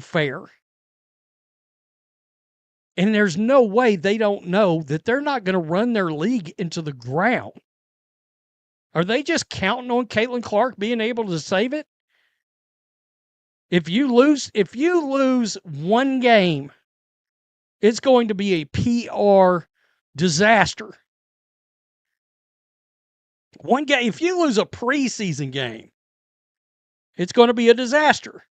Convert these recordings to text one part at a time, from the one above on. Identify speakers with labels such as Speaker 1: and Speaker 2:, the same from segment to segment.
Speaker 1: fair. And there's no way they don't know that they're not going to run their league into the ground. Are they just counting on Caitlin Clark being able to save it? If you lose one game, it's going to be a PR disaster. One game, if you lose a preseason game, it's going to be a disaster.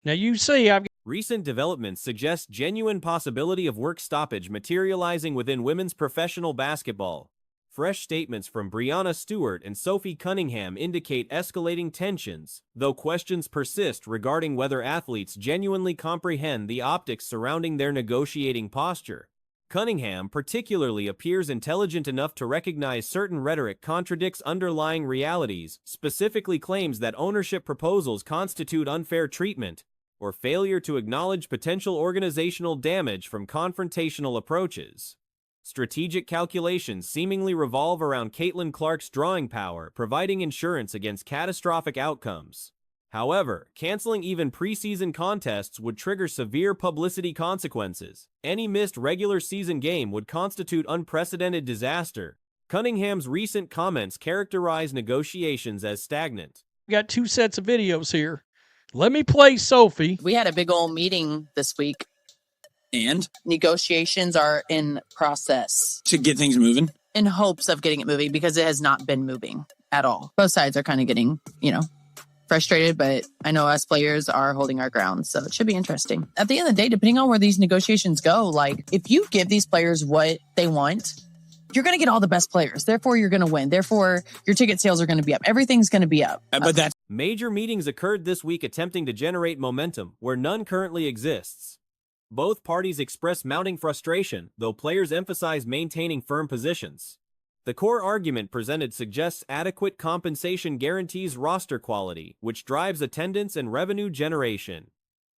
Speaker 1: Now you see,
Speaker 2: Recent developments suggest genuine possibility of work stoppage materializing within women's professional basketball. Fresh statements from Breanna Stewart and Sophie Cunningham indicate escalating tensions, though questions persist regarding whether athletes genuinely comprehend the optics surrounding their negotiating posture. Cunningham particularly appears intelligent enough to recognize certain rhetoric contradicts underlying realities, specifically claims that ownership proposals constitute unfair treatment, or failure to acknowledge potential organizational damage from confrontational approaches. Strategic calculations seemingly revolve around Caitlin Clark's drawing power, providing insurance against catastrophic outcomes. However, canceling even preseason contests would trigger severe publicity consequences. Any missed regular season game would constitute unprecedented disaster. Cunningham's recent comments characterize negotiations as stagnant.
Speaker 1: we got two sets of videos here. Let me play Sophie.
Speaker 3: We had a big old meeting this week.
Speaker 4: And?
Speaker 3: Negotiations are in process.
Speaker 4: To get things moving?
Speaker 3: In hopes of getting it moving, because it has not been moving at all. Both sides are kind of getting, frustrated, but I know us players are holding our ground, so it should be interesting. At the end of the day, depending on where these negotiations go, if you give these players what they want, you're going to get all the best players. Therefore, you're going to win. Therefore, your ticket sales are going to be up. Everything's going to be up.
Speaker 4: But that's...
Speaker 2: Major meetings occurred this week attempting to generate momentum where none currently exists. Both parties express mounting frustration, though players emphasize maintaining firm positions. The core argument presented suggests adequate compensation guarantees roster quality, which drives attendance and revenue generation.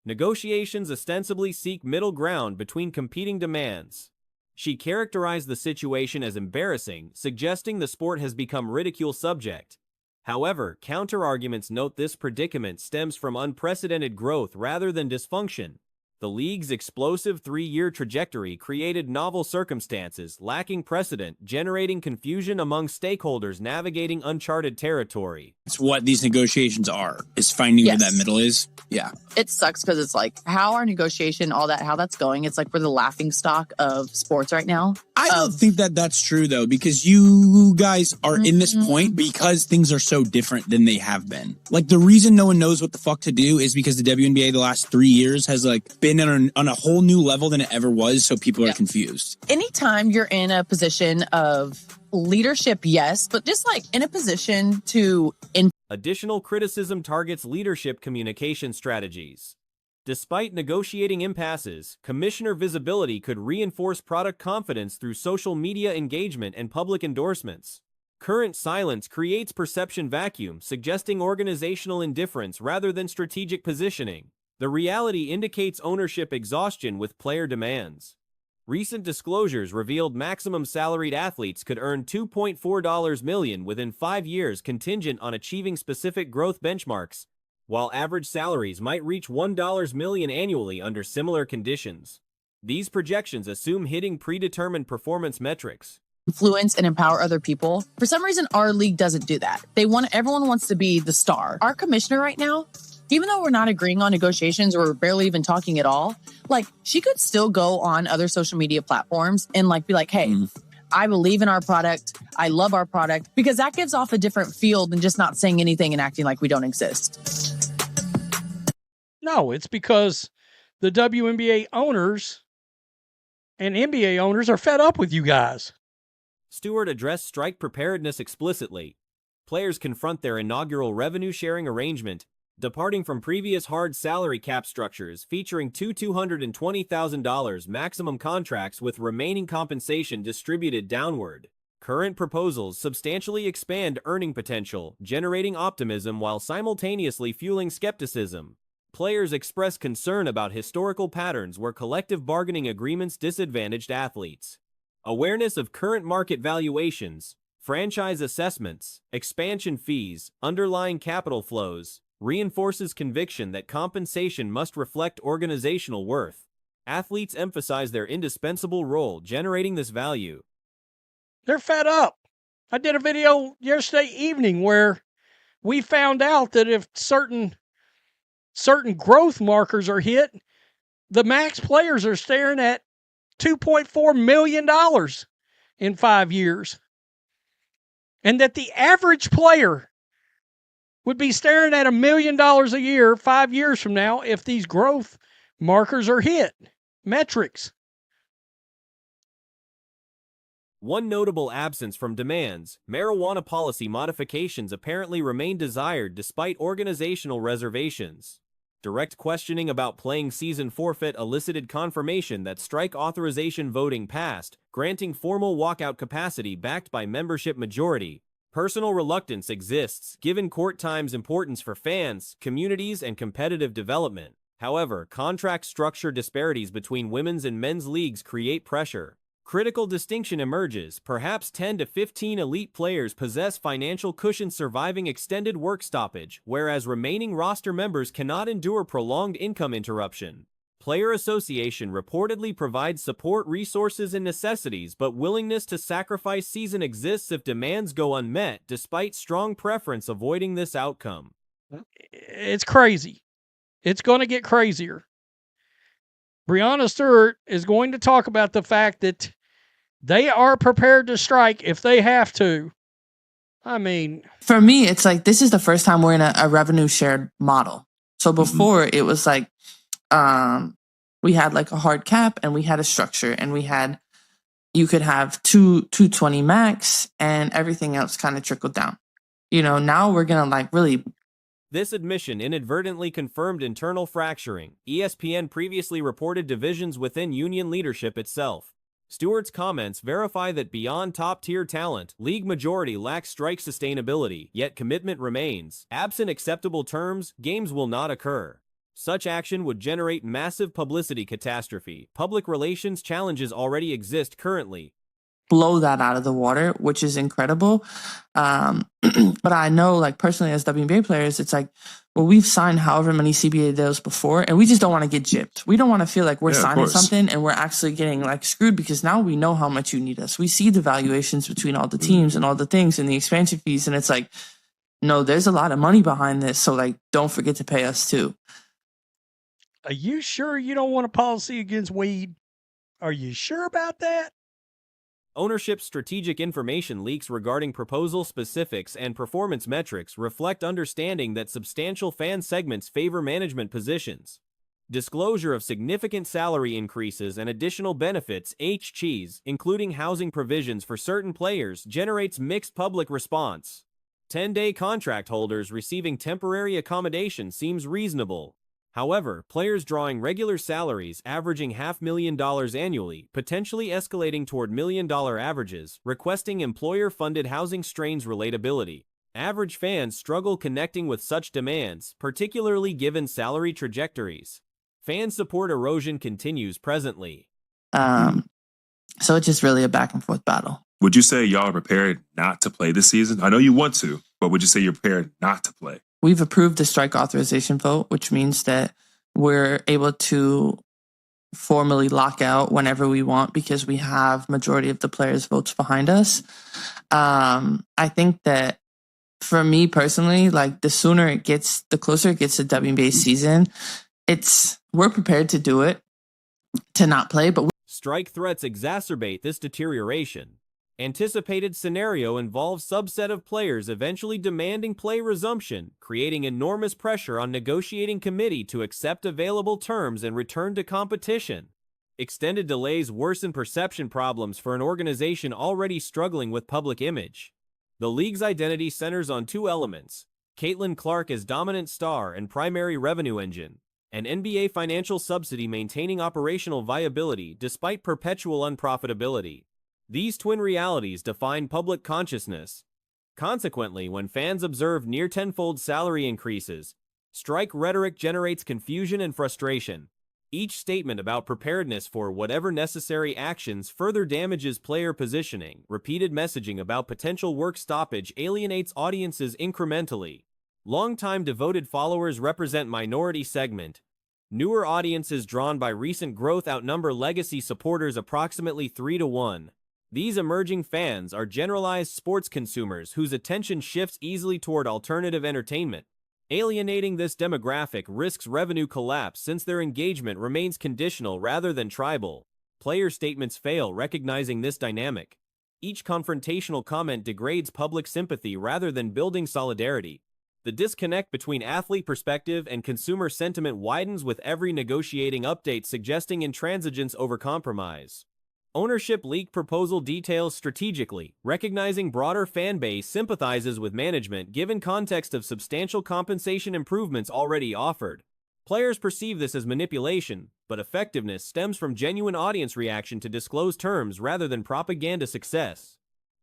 Speaker 2: Negotiations ostensibly seek middle ground between competing demands. She characterized the situation as embarrassing, suggesting the sport has become ridicule subject. However, counterarguments note this predicament stems from unprecedented growth rather than dysfunction. The league's explosive 3-year trajectory created novel circumstances, lacking precedent, generating confusion among stakeholders navigating uncharted territory.
Speaker 4: It's what these negotiations are, is finding where that middle is. Yeah.
Speaker 3: It sucks because it's how our negotiation, all that, how that's going, it's we're the laughing stock of sports right now.
Speaker 4: I don't think that that's true, though, because you guys are in this point because things are so different than they have been. The reason no one knows what the fuck to do is because the WNBA the last 3 years has, been on a whole new level than it ever was, so people are confused.
Speaker 3: Anytime you're in a position of leadership, yes, but just in a position to...
Speaker 2: Additional criticism targets leadership communication strategies. Despite negotiating impasses, commissioner visibility could reinforce product confidence through social media engagement and public endorsements. Current silence creates perception vacuum, suggesting organizational indifference rather than strategic positioning. The reality indicates ownership exhaustion with player demands. Recent disclosures revealed maximum salaried athletes could earn $2.4 million within 5 years contingent on achieving specific growth benchmarks, while average salaries might reach $1 million annually under similar conditions. These projections assume hitting predetermined performance metrics.
Speaker 3: Influence and empower other people. For some reason, our league doesn't do that. Everyone wants to be the star. Our commissioner right now, even though we're not agreeing on negotiations or barely even talking at all, she could still go on other social media platforms and be hey, I believe in our product. I love our product, because that gives off a different feel than just not saying anything and acting like we don't exist.
Speaker 1: No, it's because the WNBA owners and NBA owners are fed up with you guys.
Speaker 2: Stewart addressed strike preparedness explicitly. Players confront their inaugural revenue-sharing arrangement, departing from previous hard salary cap structures featuring two $220,000 maximum contracts with remaining compensation distributed downward. Current proposals substantially expand earning potential, generating optimism while simultaneously fueling skepticism. Players express concern about historical patterns where collective bargaining agreements disadvantaged athletes. Awareness of current market valuations, franchise assessments, expansion fees, underlying capital flows, reinforces conviction that compensation must reflect organizational worth. Athletes emphasize their indispensable role generating this value.
Speaker 1: They're fed up. I did a video yesterday evening where we found out that if certain growth markers are hit, the max players are staring at $2.4 million in 5 years. And that the average player would be staring at $1 million a year 5 years from now if these growth markers are hit. Metrics.
Speaker 2: One notable absence from demands, marijuana policy modifications apparently remain desired despite organizational reservations. Direct questioning about playing season forfeit elicited confirmation that strike authorization voting passed, granting formal walkout capacity backed by membership majority. Personal reluctance exists, given court time's importance for fans, communities, and competitive development. However, contract structure disparities between women's and men's leagues create pressure. Critical distinction emerges. Perhaps 10 to 15 elite players possess financial cushion surviving extended work stoppage, whereas remaining roster members cannot endure prolonged income interruption. Player Association reportedly provides support, resources, and necessities, but willingness to sacrifice season exists if demands go unmet, despite strong preference avoiding this outcome.
Speaker 1: It's crazy. It's going to get crazier. Breanna Stewart is going to talk about the fact that they are prepared to strike if they have to. I mean,
Speaker 3: for me, it's like this is the first time we're in a revenue shared model. So before it was like we had like a hard cap and we had a structure and you could have 220 max and everything else kind of trickled down. Now we're gonna like really.
Speaker 2: This admission inadvertently confirmed internal fracturing. ESPN previously reported divisions within union leadership itself. Stewart's comments verify that beyond top-tier talent, league majority lacks strike sustainability, yet commitment remains. Absent acceptable terms, games will not occur. Such action would generate massive publicity catastrophe. Public relations challenges already exist currently.
Speaker 3: Blow that out of the water, which is incredible. But I know, like, personally as WNBA players, it's like, well, we've signed however many CBA deals before, and we just don't want to get gypped. We don't want to feel like we're signing something and we're actually getting like screwed, because now we know how much you need us. We see the valuations between all the teams and all the things and the expansion fees, and it's like, no, there's a lot of money behind this, so like, don't forget to pay us too.
Speaker 1: Are you sure you don't want a policy against weed? Are you sure about that?
Speaker 2: Ownership's strategic information leaks regarding proposal specifics and performance metrics reflect understanding that substantial fan segments favor management positions. Disclosure of significant salary increases and additional benefits, including housing provisions for certain players, generates mixed public response. 10-day contract holders receiving temporary accommodation seems reasonable. However, players drawing regular salaries averaging $500,000 annually, potentially escalating toward million-dollar averages, requesting employer-funded housing strains relatability. Average fans struggle connecting with such demands, particularly given salary trajectories. Fan support erosion continues presently.
Speaker 3: So it's just really a back-and-forth battle.
Speaker 5: Would you say y'all are prepared not to play this season? I know you want to, but would you say you're prepared not to play?
Speaker 3: We've approved the strike authorization vote, which means that we're able to formally lock out whenever we want because we have majority of the players' votes behind us. I think that for me personally, like the closer it gets to WNBA season, we're prepared to do it, to not play. But
Speaker 2: strike threats exacerbate this deterioration. Anticipated scenario involves subset of players eventually demanding play resumption, creating enormous pressure on negotiating committee to accept available terms and return to competition. Extended delays worsen perception problems for an organization already struggling with public image. The league's identity centers on two elements: Caitlin Clark as dominant star and primary revenue engine, and NBA financial subsidy maintaining operational viability despite perpetual unprofitability. These twin realities define public consciousness. Consequently, when fans observe near tenfold salary increases, strike rhetoric generates confusion and frustration. Each statement about preparedness for whatever necessary actions further damages player positioning. Repeated messaging about potential work stoppage alienates audiences incrementally. Longtime devoted followers represent minority segment. Newer audiences drawn by recent growth outnumber legacy supporters approximately 3-1. These emerging fans are generalized sports consumers whose attention shifts easily toward alternative entertainment. Alienating this demographic risks revenue collapse since their engagement remains conditional rather than tribal. Player statements fail recognizing this dynamic. Each confrontational comment degrades public sympathy rather than building solidarity. The disconnect between athlete perspective and consumer sentiment widens with every negotiating update, suggesting intransigence over compromise. Ownership leak proposal details strategically, recognizing broader fan base sympathizes with management given context of substantial compensation improvements already offered. Players perceive this as manipulation, but effectiveness stems from genuine audience reaction to disclosed terms rather than propaganda success.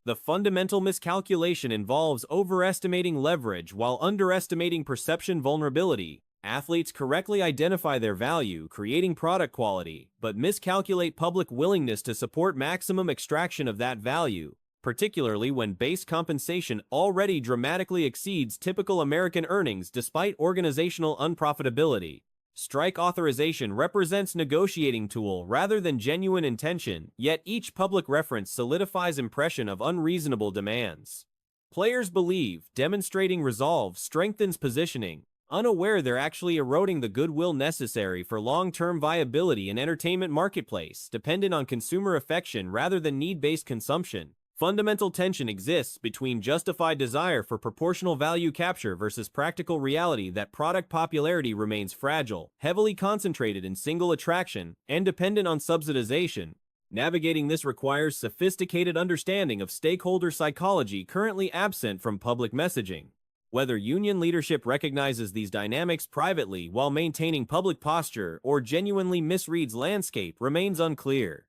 Speaker 2: The fundamental miscalculation involves overestimating leverage while underestimating perception vulnerability. Athletes correctly identify their value, creating product quality, but miscalculate public willingness to support maximum extraction of that value, particularly when base compensation already dramatically exceeds typical American earnings despite organizational unprofitability. Strike authorization represents negotiating tool rather than genuine intention, yet each public reference solidifies impression of unreasonable demands. Players believe demonstrating resolve strengthens positioning, unaware they're actually eroding the goodwill necessary for long-term viability in entertainment marketplace, dependent on consumer affection rather than need-based consumption. Fundamental tension exists between justified desire for proportional value capture versus practical reality that product popularity remains fragile, heavily concentrated in single attraction, and dependent on subsidization. Navigating this requires sophisticated understanding of stakeholder psychology currently absent from public messaging. Whether union leadership recognizes these dynamics privately while maintaining public posture or genuinely misreads landscape remains unclear.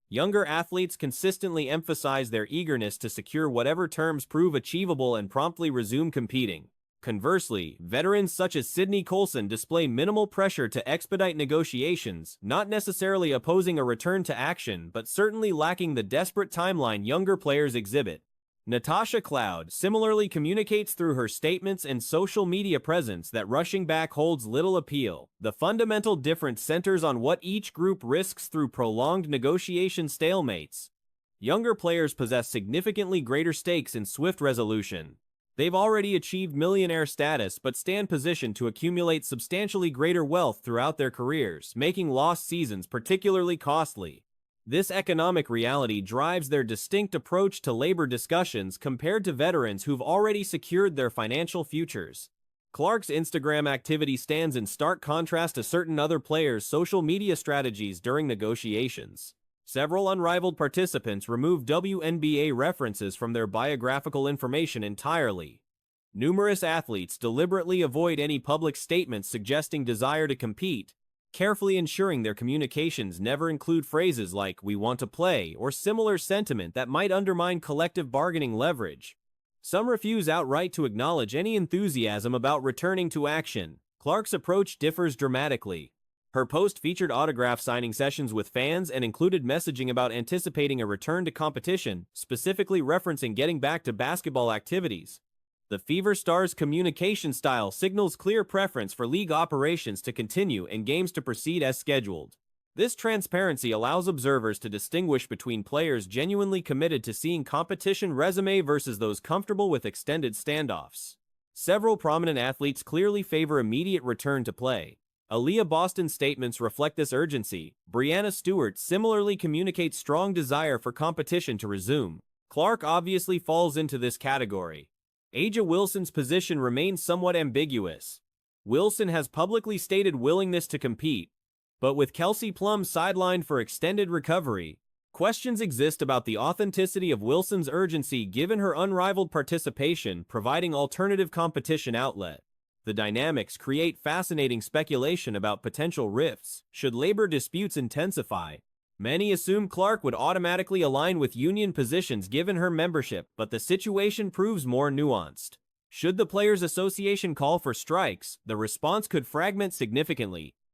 Speaker 2: Younger athletes consistently emphasize their eagerness to secure whatever terms prove achievable and promptly resume competing. Conversely, veterans such as Sidney Colson display minimal pressure to expedite negotiations, not necessarily opposing a return to action but certainly lacking the desperate timeline younger players exhibit. Natasha Cloud similarly communicates through her statements and social media presence that rushing back holds little appeal. The fundamental difference centers on what each group risks through prolonged negotiation stalemates. Younger players possess significantly greater stakes in swift resolution. They've already achieved millionaire status but stand positioned to accumulate substantially greater wealth throughout their careers, making lost seasons particularly costly. This economic reality drives their distinct approach to labor discussions compared to veterans who've already secured their financial futures. Clark's Instagram activity stands in stark contrast to certain other players' social media strategies during negotiations. Several unrivaled participants remove WNBA references from their biographical information entirely. Numerous athletes deliberately avoid any public statements suggesting desire to compete, carefully ensuring their communications never include phrases like "we want to play" or similar sentiment that might undermine collective bargaining leverage. Some refuse outright to acknowledge any enthusiasm about returning to action. Clark's approach differs dramatically. Her post featured autograph signing sessions with fans and included messaging about anticipating a return to competition, specifically referencing getting back to basketball activities. The Fever Stars' communication style signals clear preference for league operations to continue and games to proceed as scheduled. This transparency allows observers to distinguish between players genuinely committed to seeing competition resume versus those comfortable with extended standoffs. Several prominent athletes clearly favor immediate return to play. Aaliyah Boston's statements reflect this urgency. Breanna Stewart similarly communicates strong desire for competition to resume. Clark obviously falls into this category. A'ja Wilson's position remains somewhat ambiguous. Wilson has publicly stated willingness to compete, but with Kelsey Plum sidelined for extended recovery, questions exist about the authenticity of Wilson's urgency given her unrivaled participation providing alternative competition outlet. The dynamics create fascinating speculation about potential rifts should labor disputes intensify. Many assume Clark would automatically align with union positions given her membership, but the situation proves more nuanced. Should the Players Association call for strikes, the response could fragment significantly.